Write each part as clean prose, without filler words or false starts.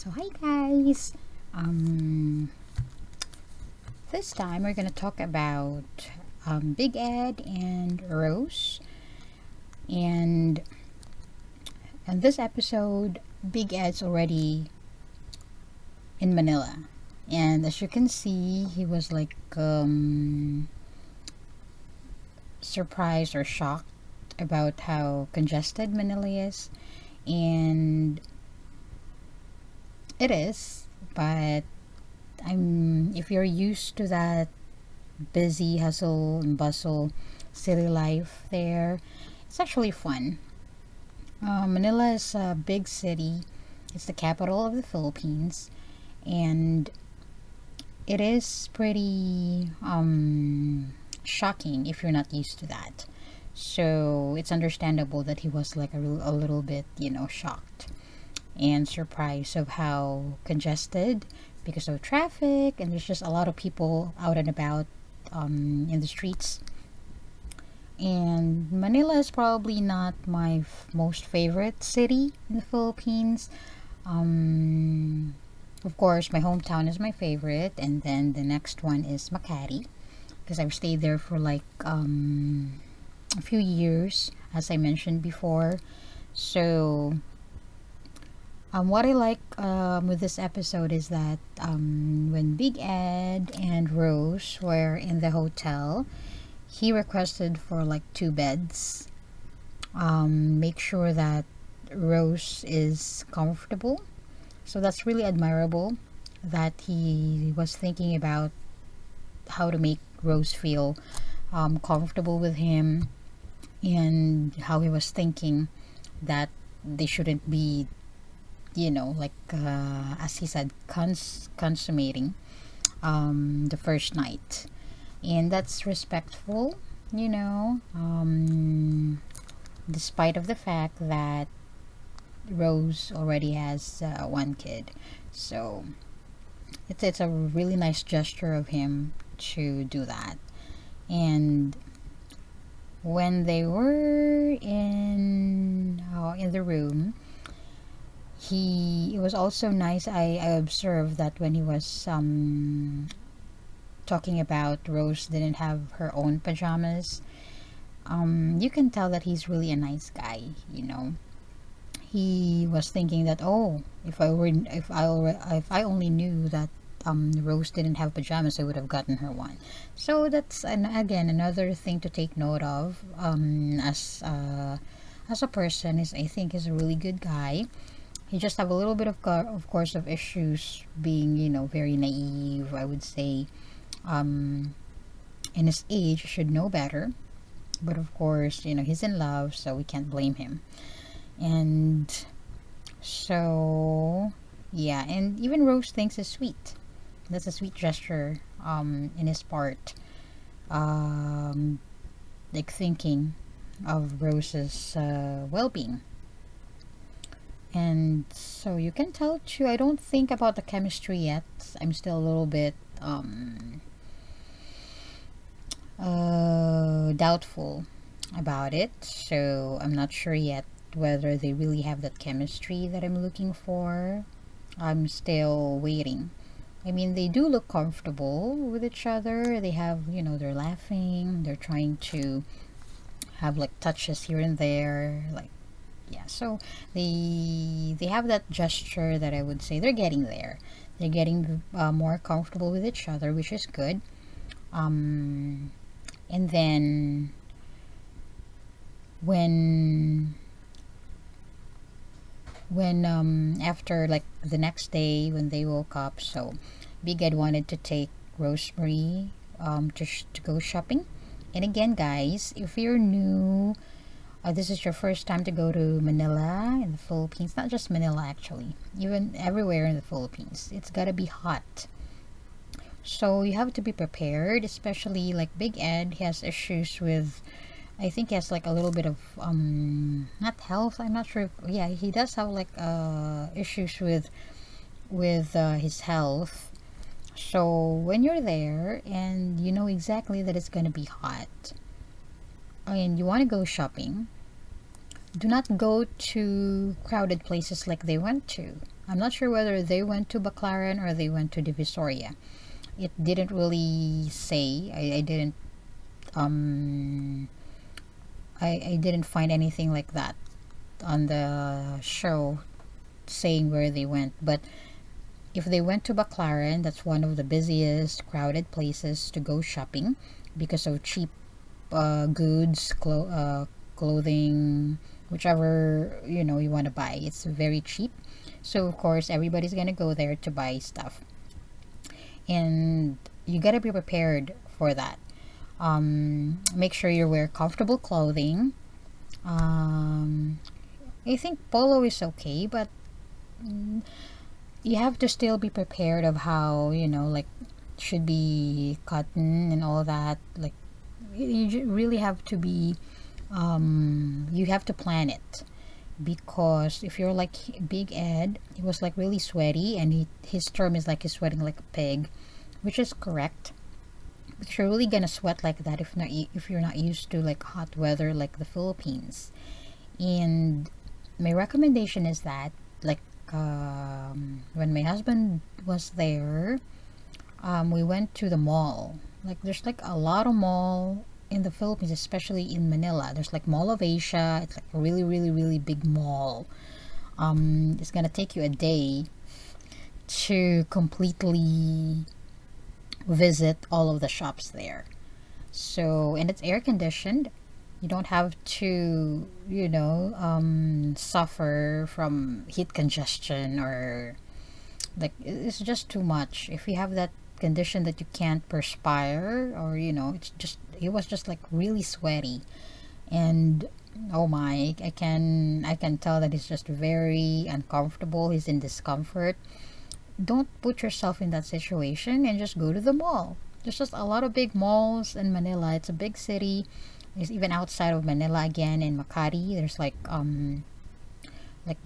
So hi guys. Um, this time we're gonna talk about Big Ed and Rose. And in this episode, Big Ed's already in Manila, and as you can see, he was like surprised or shocked about how congested Manila is, and it is, but if you're used to that busy hustle and bustle city life there, it's actually fun. Manila is a big city. It's the capital of the Philippines, and it is pretty shocking if you're not used to that. So it's understandable that he was like a little bit, shocked and surprised of how congested because of traffic, and there's just a lot of people out and about in the streets. And Manila is probably not my most favorite city in the Philippines. Um, of course, my hometown is my favorite, and then the next one is Makati because I've stayed there for like a few years, as I mentioned before. So what I like with this episode is that when Big Ed and Rose were in the hotel, he requested for like two beds. Make sure that Rose is comfortable. So that's really admirable that he was thinking about how to make Rose feel comfortable with him, and how he was thinking that they shouldn't be, like as he said, consummating the first night. And that's respectful, despite of the fact that Rose already has one kid. So it's a really nice gesture of him to do that. And when they were in the room, it was also nice. I observed that when he was talking about Rose didn't have her own pajamas, you can tell that he's really a nice guy. He was thinking that, oh, if I only knew that Rose didn't have pajamas, I would have gotten her one. So that's again another thing to take note of. As a person, is I think is a really good guy. He just have a little bit of course, of issues, being very naive, I would say. Um, in his age, should know better. But of course, he's in love, so we can't blame him. And so, yeah, and even Rose thinks it's sweet. That's a sweet gesture in his part. Um, like thinking of Rose's well-being. And so you can tell too, I don't think about the chemistry yet. I'm still a little bit doubtful about it. So I'm not sure yet whether they really have that chemistry that I'm looking for. I'm still waiting. I mean, they do look comfortable with each other. They have, they're laughing. They're trying to have like touches here and there. Like, yeah. So they have that gesture that I would say they're getting there. They're getting more comfortable with each other, which is good. And then when after like the next day when they woke up, so Big Ed wanted to take Rosemary to go shopping. And again, guys, if you're new, this is your first time to go to Manila in the Philippines, not just Manila actually, even everywhere in the Philippines, it's gotta be hot. So you have to be prepared, especially like Big Ed. He has issues with, I think he has like a little bit of not health. I'm not sure. Yeah, he does have like issues with his health. So when you're there and you know exactly that it's gonna be hot, and you want to go shopping, do not go to crowded places like they went to. I'm not sure whether they went to Baclaran or they went to Divisoria. It didn't really say. Um I didn't find anything like that on the show saying where they went. But if they went to Baclaran, that's one of the busiest, crowded places to go shopping because of cheap goods, clothing, whichever you want to buy. It's very cheap. So of course everybody's gonna go there to buy stuff, and you gotta be prepared for that. Make sure you wear comfortable clothing. Um, I think polo is okay, but mm, you have to still be prepared of how like should be cotton and all that. Like you really have to be. You have to plan it because if you're like Big Ed, he was like really sweaty, and his term is like he's sweating like a pig, which is correct. But you're really gonna sweat like that if you're not used to like hot weather like the Philippines. And my recommendation is that like when my husband was there, we went to the mall. Like there's like a lot of mall in the Philippines, especially in Manila. There's like Mall of Asia. It's like a really, really, really big mall. It's gonna take you a day to completely visit all of the shops there. So, and it's air conditioned. You don't have to, suffer from heat congestion or like it's just too much. If you have that condition that you can't perspire, or it's just he was just like really sweaty, and oh my, I can tell that he's just very uncomfortable. He's in discomfort. Don't put yourself in that situation and just go to the mall. There's just a lot of big malls in Manila. It's a big city. There's even outside of Manila again in Makati. There's like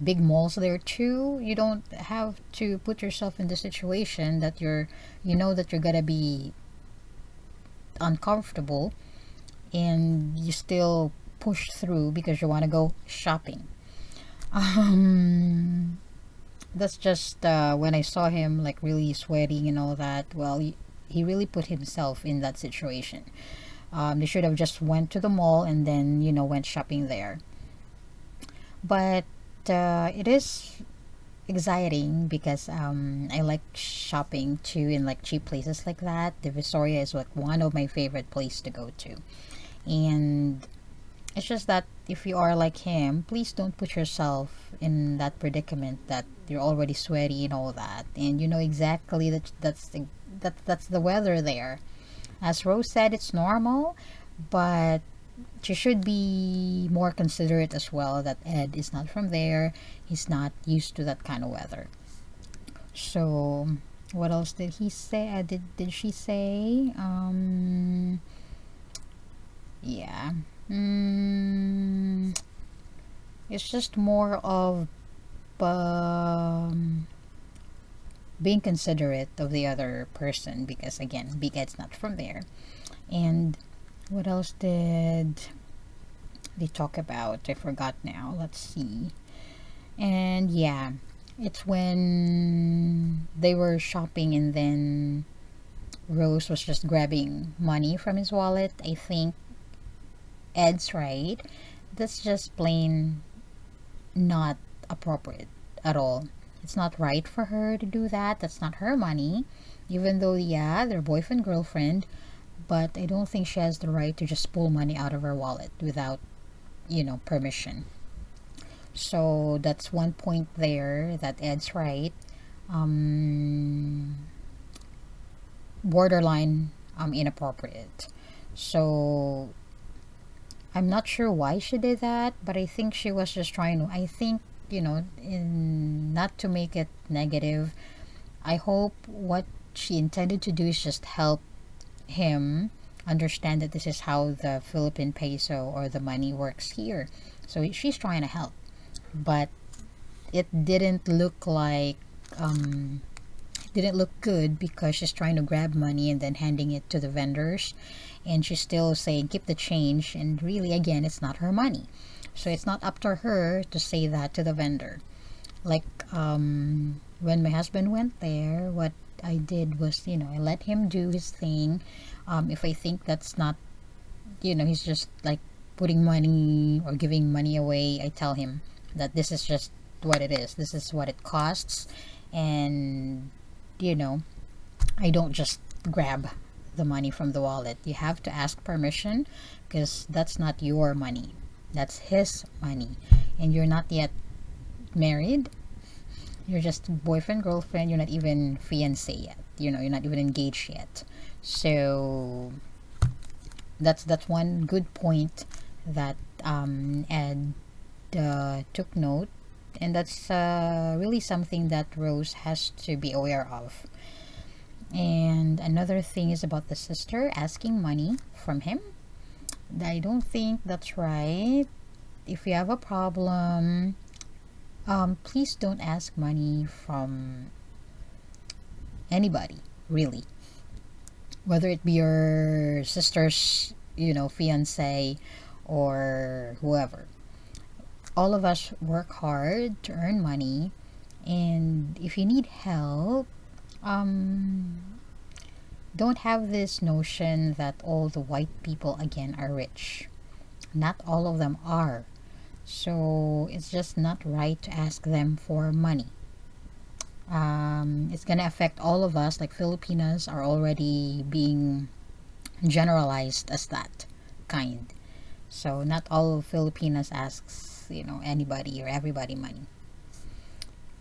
big malls there too. You don't have to put yourself in the situation that that you're gonna be uncomfortable, and you still push through because you want to go shopping. Um, that's just when I saw him like really sweating and all that. Well, he really put himself in that situation. They should have just went to the mall and then went shopping there. But it is exciting because I like shopping too in like cheap places like that. The Visoria is like one of my favorite places to go to, and it's just that if you are like him, please don't put yourself in that predicament that you're already sweaty and all that, and you know exactly that's the weather there. As Rose said, it's normal, but you should be more considerate as well that Ed is not from there. He's not used to that kind of weather. So, what else did he say? Did she say? Yeah. Mm, it's just more of um, being considerate of the other person because again, Big Ed's not from there. And what else did they talk about? I forgot now. Let's see. And yeah, it's when they were shopping and then Rose was just grabbing money from his wallet. I think Ed's right. That's just plain not appropriate at all. It's not right for her to do that. That's not her money. Even though, yeah, they're boyfriend, girlfriend, but I don't think she has the right to just pull money out of her wallet without, permission. So that's one point there that Ed's right. Um, Borderline inappropriate. So I'm not sure why she did that, but I think she was just trying to, I think, in not to make it negative, I hope what she intended to do is just help him understand that this is how the Philippine peso or the money works here. So she's trying to help, but it um, didn't look good because she's trying to grab money and then handing it to the vendors, and she's still saying keep the change, and really again it's not her money, so it's not up to her to say that to the vendor. Like, when my husband went there, what I did was, I let him do his thing. If I think that's not, he's just like putting money or giving money away, I tell him that this is just what it is. This is what it costs. And, you know, I don't just grab the money from the wallet. You have to ask permission because that's not your money. That's his money. And you're not yet married. You're just boyfriend, girlfriend. You're not even fiance yet. You're not even engaged yet. So that's one good point that Ed took note, and that's really something that Rose has to be aware of. And another thing is about the sister asking money from him. I don't think that's right. If you have a problem, please don't ask money from anybody, really. Whether it be your sister's, fiance or whoever. All of us work hard to earn money, and if you need help, don't have this notion that all the white people again are rich. Not all of them are. So it's just not right to ask them for money. It's gonna affect all of us. Like Filipinas are already being generalized as that kind. So not all Filipinas asks, anybody or everybody money.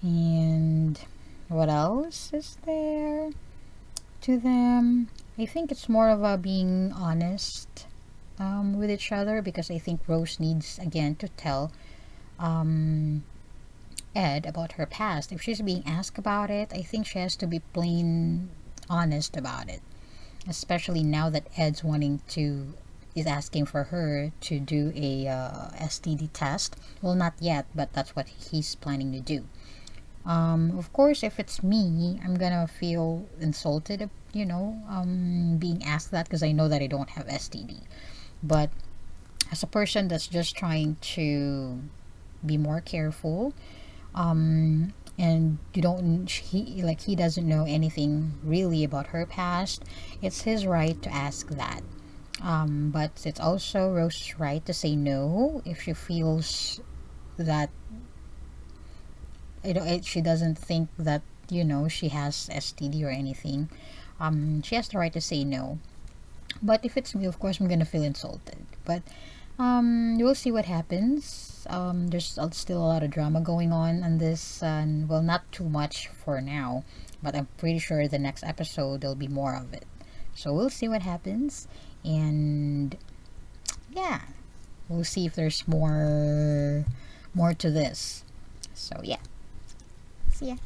And what else is there to them? I think it's more of a being honest with each other, because I think Rose needs again to tell um, Ed about her past. If she's being asked about it, I think she has to be plain honest about it. Especially now that Ed's wanting to is asking for her to do a STD test. Well, not yet, but that's what he's planning to do. Of course, if it's me, I'm gonna feel insulted, being asked that, because I know that I don't have STD. But as a person that's just trying to be more careful, and you don't he doesn't know anything really about her past, it's his right to ask that. But it's also Rose's right to say no if she feels that she doesn't think that she has STD or anything. She has the right to say no. But if it's me, of course I'm gonna feel insulted. But we'll see what happens. There's still a lot of drama going on this, and well, not too much for now, but I'm pretty sure the next episode there'll be more of it. So we'll see what happens, and yeah, we'll see if there's more to this. So yeah, see ya.